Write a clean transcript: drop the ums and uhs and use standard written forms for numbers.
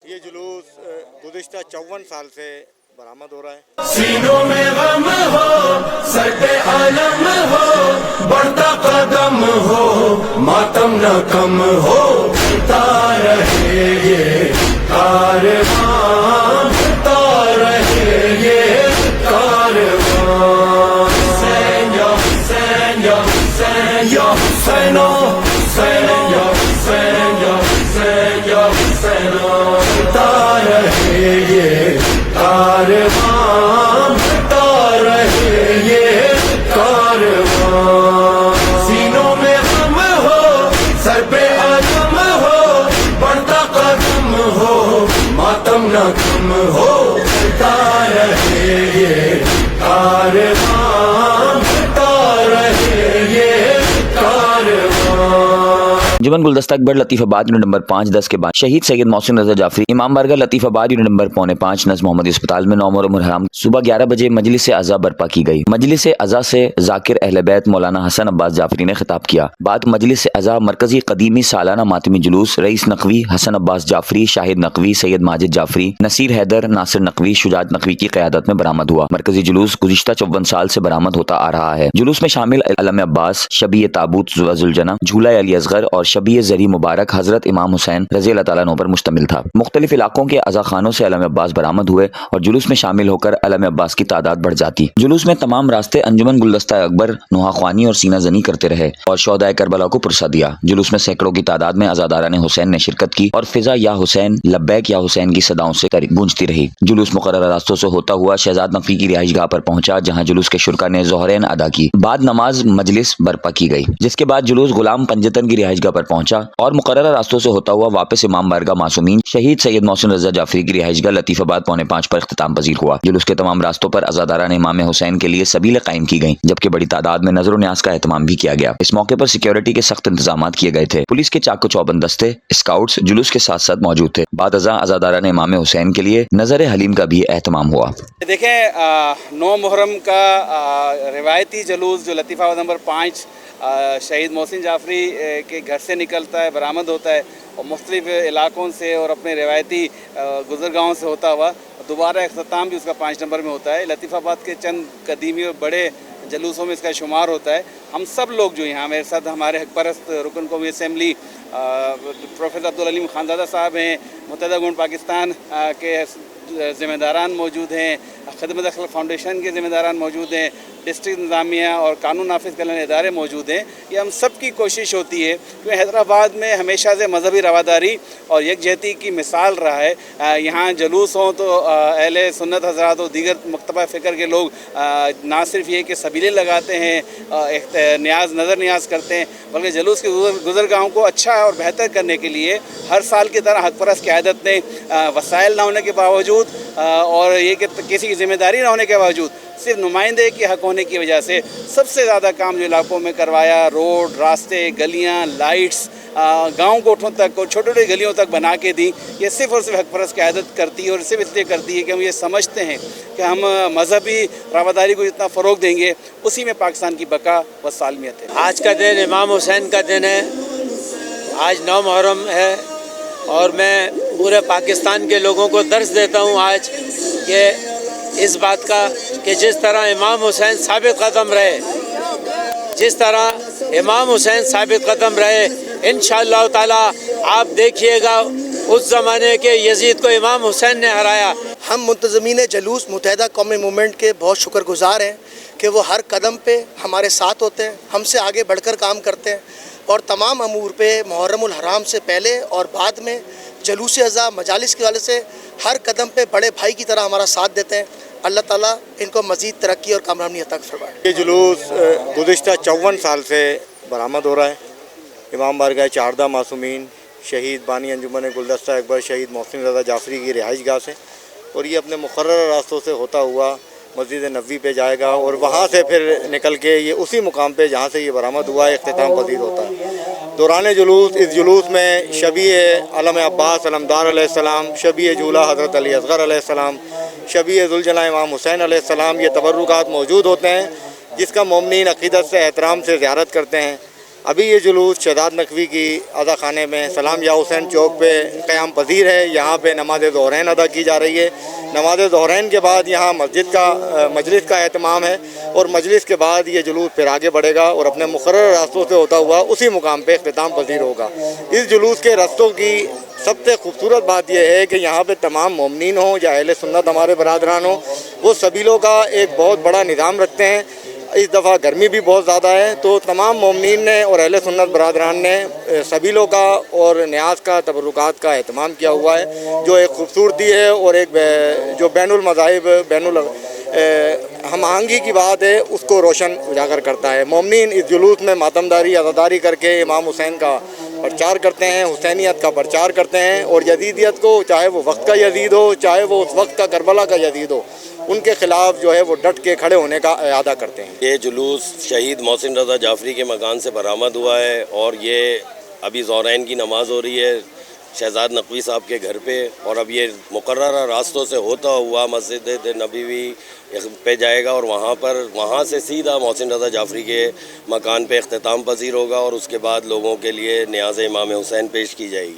ये जुलूस गुज़िश्ता 54 साल से बरामद हो रहा है। सीनों में गम हो, सर पे आलम हो, बढ़ता कदम हो, मातम न कम हो, चलता रहे ये कारवां, चलता रहे ये कारवां। हुसैन या हुसैन या हुसैन या हुसैनो, हुसैन या हुसैन या हुसैन या हुसैनो, चलता रहे ये कारवां, बढ़ता रहे ये कारवां। सीनों में गम हो, सर पे आलम हो, बढ़ता कदम हो, मातम न कम हो, चलता रहे ये कारवां, बढ़ता रहे ये कारवां। अंजुमन गुलदस्ता अकबर लतीफ़ाबाद यूनिट नंबर 5-10 के बाद शहीद सैयद मोहसिन रज़ा जाफरी इमाम बारगाह लतीफ़ाबाद यूनिट नंबर 4.5 नज़र मोहम्मदी अस्पताल में 9 मुहर्रम हराम सुबह 11 बजे मजलिस अज़ा बर्पा की गई। मजलिस अज़ा से ज़ाकिर अहले बैत मौलाना हसन अब्बास जाफरी ने खिताब किया। बाद मजलिस अज़ा मरकजी कदीमी सालाना मातमी जुलूस रईस नकवी, हसन अब्बास जाफरी, शाहिद नकवी, सैयद माजिद जाफरी, नसीर हैदर, नासिर नकवी, शुजात नकवी की क़यादत में बरामद हुआ। मरकजी जुलूस गुज़िश्ता 54 साल से बरामद होता आ रहा है। जुलूस में शामिल अलम अब्बास, शबीए ताबूत ज़ुलजना, झूला अली असगर और शबीए ज़री मुबारक हजरत इमाम हुसैन रज़ी अल्लाह तआला अन्हु पर मुश्तमिल था। मुख्तलिफ इलाकों के अज़ा खानों से अलम अब्बास बरामद हुए और जुलूस में शामिल होकर अलम अब्बास की तादाद बढ़ जाती। जुलूस में तमाम रास्ते अंजुमन गुलदस्ता अकबर नुहाख्वानी और सीना जनी करते रहे और शोहदाए करबला को पुरसा दिया। जुलूस में सैकड़ों की तादाद में अज़ादारान हुसैन ने शिरकत की और फिजा या हुसैन, लब्बैक या हुसैन की सदाओं से गूंजती रही। जुलूस मुकर्रर रास्तों से होता हुआ शहजाद नकवी की रिहाइशगाह पर पहुंचा, जहां जुलूस के शुरका ने ज़ोहरैन अदा की। बाद नमाज मजलिस बर्पा की गई, जिसके बाद जुलूस गुलाम पंजतन की रिहाइशगाह पर पहुंचा और मुकर्रर रास्तों से होता हुआ वापस इमाम बारगाह मासूमीन शहीद सैयद मोहसिन रज़ा जाफरी की रिहाइशगाह लतीफ़ाबाद 5.5 पर इख्तिताम पजीर हुआ। जुलूस के तमाम रास्तों पर अज़ादारान इमाम हुसैन के लिए सबीलें कायम की गईं, जबकि बड़ी तादाद में नजर न्याज का एहतमाम भी किया गया। इस मौके पर सिक्योरिटी के सख्त इंतजाम किए गए थे। पुलिस के चाको चौबंद दस्ते, स्काउट्स जुलूस के साथ साथ मौजूद थे। बाद अज़ादारान इमाम हुसैन के लिए नजर हलीम का भी एहतमाम हुआ। देखें 9 मुहर्रम का रिवायती जुलूस जो लतीफ़ाबाद नंबर 5 शहीद मोहसिन जाफरी के घर से निकलता है, बरामद होता है और मुख्तलिफ़ इलाकों से और अपने रिवायती गुज़रगाहों से होता हुआ दोबारा अख्ताम भी उसका 5 नंबर में होता है। लतीफ़ाबाद के चंद कदीमी और बड़े जलूसों में इसका शुमार होता है। हम सब लोग जो यहाँ मेरे साथ हमारे हक परस्त रुकन कौमी असम्बली प्रोफेसर अब्दुल अलीम खानज़ादा साहब हैं, मुत्तहिदा गौंड पाकिस्तान के ज़िम्मेदारान मौजूद हैं, खिदमत अखलाक फाउंडेशन के ज़िम्मेदारान मौजूद हैं, डिस्ट्रिक्ट इंतज़ामिया और कानून नाफिज करने इदारे मौजूद हैं। ये हम सब की कोशिश होती है क्योंकि हैदराबाद में हमेशा से मजहबी रवादारी और यकजहती की मिसाल रहा है। यहाँ जुलूस हों तो अहले सुन्नत हज़रात और दीगर मकतबा फ़िक्र के लोग ना सिर्फ ये कि सबीलें लगाते हैं, न्याज नज़र न्याज करते हैं, बल्कि जुलूस के गुज़रगाहों को अच्छा और बेहतर करने के लिए हर साल की तरह हक परस्त क़यादत ने वसाइल ना होने के बावजूद और ये कि किसी की ज़िम्मेदारी ना होने के बावजूद सिर्फ नुमाइंदे के हक होने की वजह से सबसे ज़्यादा काम जो इलाकों में करवाया, रोड, रास्ते, गलियाँ, लाइट्स, गाँव कोठों तक और छोटी छोटी गलियों तक बना के दी। ये सिर्फ़ और सिर्फ हक परस्त क़यादत करती है और सिर्फ इसलिए करती है कि हम ये समझते हैं कि हम मजहबी रवादारी को जितना फ़रोग़ देंगे उसी में पाकिस्तान की बका व सालमियत है। आज का दिन इमाम हुसैन का दिन है। आज 9 मुहर्रम है और मैं पूरे पाकिस्तान के लोगों को दर्स देता हूँ आज कि इस बात का कि जिस तरह इमाम हुसैन साबित कदम रहे, जिस तरह इमाम हुसैन साबित कदम रहे, इंशाअल्लाह ताला आप देखिएगा उस ज़माने के यजीद को इमाम हुसैन ने हराया। हम मुंतज़मीन जुलूस मुत्तहिदा कौमी मूवमेंट के बहुत शुक्रगुज़ार हैं कि वो हर कदम पे हमारे साथ होते हैं, हमसे आगे बढ़कर काम करते हैं और तमाम अमूर पे मुहर्रमुल हराम से पहले और बाद में जुलूस अज़ा मजालिस के वाले से हर कदम पे बड़े भाई की तरह हमारा साथ देते हैं। अल्लाह ताला इनको मज़ीद तरक्की और कामयाबी अता फरमाए। ये जुलूस गुज़िश्ता 54 साल से बरामद हो रहा है। इमाम बारगाह चारदा मासूमीन शहीद बानी अंजुमन गुलदस्ता अकबर शहीद मोहसिन रज़ा जाफरी की रिहाइशगाह से और ये अपने मुकर्रर रास्तों से होता हुआ मस्जिद नबवी पे जाएगा और वहाँ से फिर निकल के ये उसी मुकाम पे जहाँ से ये बरामद हुआ है इख्तिताम पजीर होता है। दौरान जुलूस इस जुलूस में शबीए अलम अब्बास अलमदार अलैहिस्सलाम, शबीए झूला हज़रत अली असगर अलैहिस्सलाम, शबीए ज़ुलजना इमाम हुसैन अलैहिस्सलाम ये तबर्रुकात मौजूद होते हैं, जिसका मोमिनीन अक़ीदत से एहतराम से ज़ियारत करते हैं। अभी ये जुलूस शहजाद नकवी की अदा खाने में सलाम या हुसैन चौक पे क़याम पजीर है। यहाँ पे नमाज ज़ोहरैन अदा की जा रही है। नमाज ज़ोहरैन के बाद यहाँ मजलिस का एहतमाम है और मजलिस के बाद ये जुलूस फिर आगे बढ़ेगा और अपने मुकर्रर रास्तों से होता हुआ उसी मुकाम पे इख्तिताम पजीर होगा। इस जुलूस के रास्तों की सबसे खूबसूरत बात यह है कि यहाँ पे तमाम मोमिनीन हो या अहले सुन्नत हमारे बरादरान हो, वो सबीलों का एक बहुत बड़ा निज़ाम रखते हैं। इस दफ़ा गर्मी भी बहुत ज़्यादा है, तो तमाम मोमिनीन ने और अहले सुन्नत बरादरान ने सबीलों का और न्याज का तबरुकात का एहतमाम किया हुआ है, जो एक खूबसूरती है और एक जो बैनुल मज़ाहिब बैनुल हम आहंगी की बात है उसको रोशन उजागर करता है। मोमिनीन इस जुलूस में मातमदारी अज़ादारी करके इमाम हुसैन का प्रचार करते हैं, हुसैनियत का प्रचार करते हैं और यजीदियत को, चाहे वो वक्त का यजीद हो चाहे वो उस वक्त का करबला का यजीद हो, उनके ख़िलाफ़ जो है वो डट के खड़े होने का इरादा करते हैं। ये जुलूस शहीद मोहसिन रज़ा जाफ़री के मकान से बरामद हुआ है और ये अभी ज़ोहरैन की नमाज़ हो रही है शहजाद नकवी साहब के घर पे, और अब ये मुकर्रर रास्तों से होता हुआ मस्जिद नबवी पे जाएगा और वहाँ से सीधा मोहसिन रज़ा जाफ़री के मकान पे इख्तिताम पजीर होगा और उसके बाद लोगों के लिए न्याज़ इमाम हुसैन पेश की जाएगी।